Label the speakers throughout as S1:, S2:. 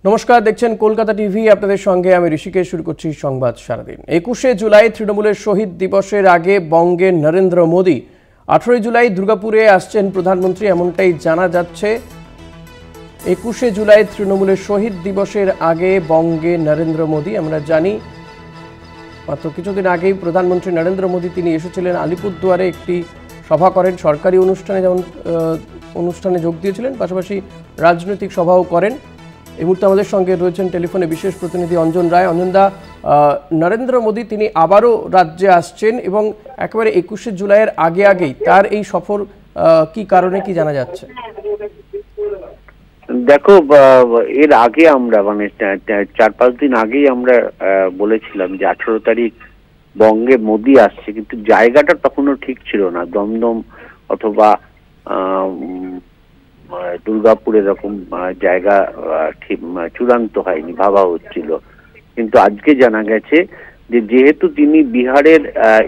S1: নমস্কার, দেখছেন কলকাতা টিভি। আপনাদের সঙ্গে আমি ঋষিকেশ। শুরু করছি সংবাদ সারাদিন। 21শে জুলাই তৃণমূলের শহীদ দিবসের আগে বঙ্গে নরেন্দ্র মোদী। 18 জুলাই দুর্গাপুরে আসছেন প্রধানমন্ত্রী, এমনটাই জানা যাচ্ছে। 21শে জুলাই তৃণমূলের শহীদ দিবসের আগে বঙ্গে নরেন্দ্র মোদী। আমরা জানি মাত্র কিছুদিন আগেই প্রধানমন্ত্রী নরেন্দ্র মোদী তিনি এসেছিলেন আলিপুরদুয়ারে, একটি সভা করেন, সরকারি অনুষ্ঠানে যেমন অনুষ্ঠানে যোগ দিয়েছিলেন, পাশাপাশি রাজনৈতিক সভাও করেন। এই মুহূর্তে আমাদের সঙ্গে রয়েছেন টেলিফোনে বিশেষ প্রতিনিধি অঞ্জন রায়। অঞ্জনদা, নরেন্দ্র মোদী তিনি আবারও রাজ্যে আসছেন এবং একেবারে 21শে জুলাইয়ের আগেই তার এই সফর কি কারণে, কি জানা যাচ্ছে?
S2: দেখো, এর আগে আমরা 4-5 দিন আগেই আমরা বলেছিলাম যে 18 তারিখ বঙ্গে মোদী আসছে, কিন্তু জায়গাটা তখনও ঠিক ছিল না। দমদম অথবা দুর্গাপুর এরকম জায়গা ঠিক চূড়ান্ত হয়নি, ভাবা হচ্ছিল। কিন্তু আজকে জানা গেছে যে যেহেতু তিনি বিহারের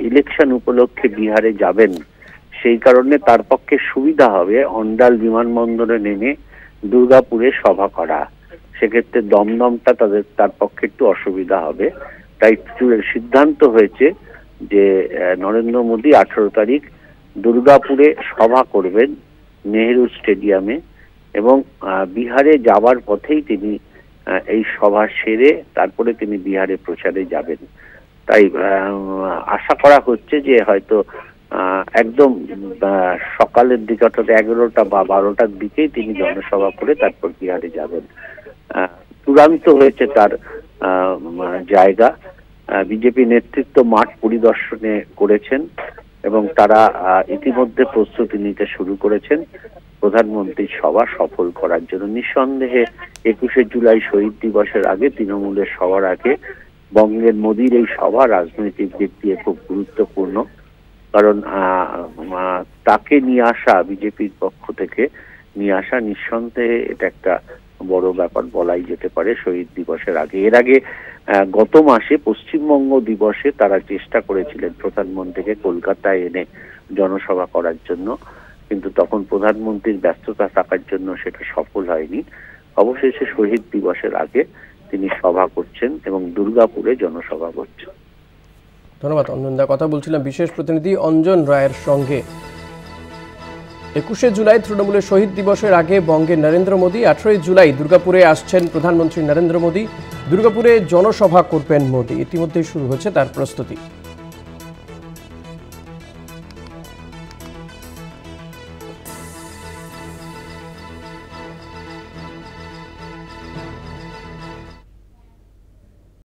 S2: ইলেকশন উপলক্ষে বিহারে যাবেন, সেই কারণে তার পক্ষে সুবিধা হবে অন্ডাল বিমানবন্দরে নেমে দুর্গাপুরে সভা করা। সেক্ষেত্রে দমদমটা তার পক্ষে একটু অসুবিধা হবে। তাই সিদ্ধান্ত হয়েছে যে নরেন্দ্র মোদী 18 তারিখ দুর্গাপুরে সভা করবেন নেহেরু স্টেডিয়ামে, এবং বিহারে যাওয়ার পথেই তিনি এই সভা সেরে তারপরে তিনি বিহারে প্রচারে যাবেন। তাই আশা করা হচ্ছে যে হয়তো একদম সকালের দিকে, অর্থাৎ 11টা বা 12টার দিকেই তিনি জনসভা করে তারপর বিহারে যাবেন। চূড়ান্ত হয়েছে তার জায়গা। বিজেপি নেতৃত্ব মাঠ পরিদর্শনে করেছেন এবং তারা ইতিমধ্যে প্রস্তুতি নিতে শুরু করেছেন প্রধানমন্ত্রীর সভা সফল করার জন্য। নিঃসন্দেহে 21শে জুলাই শহীদ দিবসের আগে, তৃণমূলের সভার আগে বঙ্গের মোদীর এই সভা রাজনৈতিক দিক দিয়ে খুব গুরুত্বপূর্ণ। কারণ তাকে নিয়ে আসা, বিজেপির পক্ষ থেকে নিয়ে আসা, নিঃসন্দেহে এটা একটা বড় ব্যাপার বলাই যেতে পারে শহীদ দিবসের আগে। এর আগে গত মাসে পশ্চিমবঙ্গ দিবসে তারা চেষ্টা করেছিলেন প্রধানমন্ত্রীকে কলকাতায় এনে জনসভা করার জন্য, কিন্তু তখন প্রধানমন্ত্রীর ব্যস্ততা থাকার জন্য সেটা সফল হয়নি। অবশেষে শহীদ দিবসের আগে তিনি সভা করছেন এবং দুর্গাপুরে জনসভা করছেন।
S1: ধন্যবাদ অঞ্জনদা। কথা বলছিলাম বিশেষ প্রতিনিধি অঞ্জন রায়ের সঙ্গে। 21শে জুলাই তৃণমূলের শহীদ দিবসের আগে বঙ্গে নরেন্দ্র মোদী। 18 জুলাই দুর্গাপুরে আসছেন প্রধানমন্ত্রী নরেন্দ্র মোদী। দুর্গাপুরে জনসভা করবেন মোদী। ইতিমধ্যেই শুরু হচ্ছে তার প্রস্তুতি।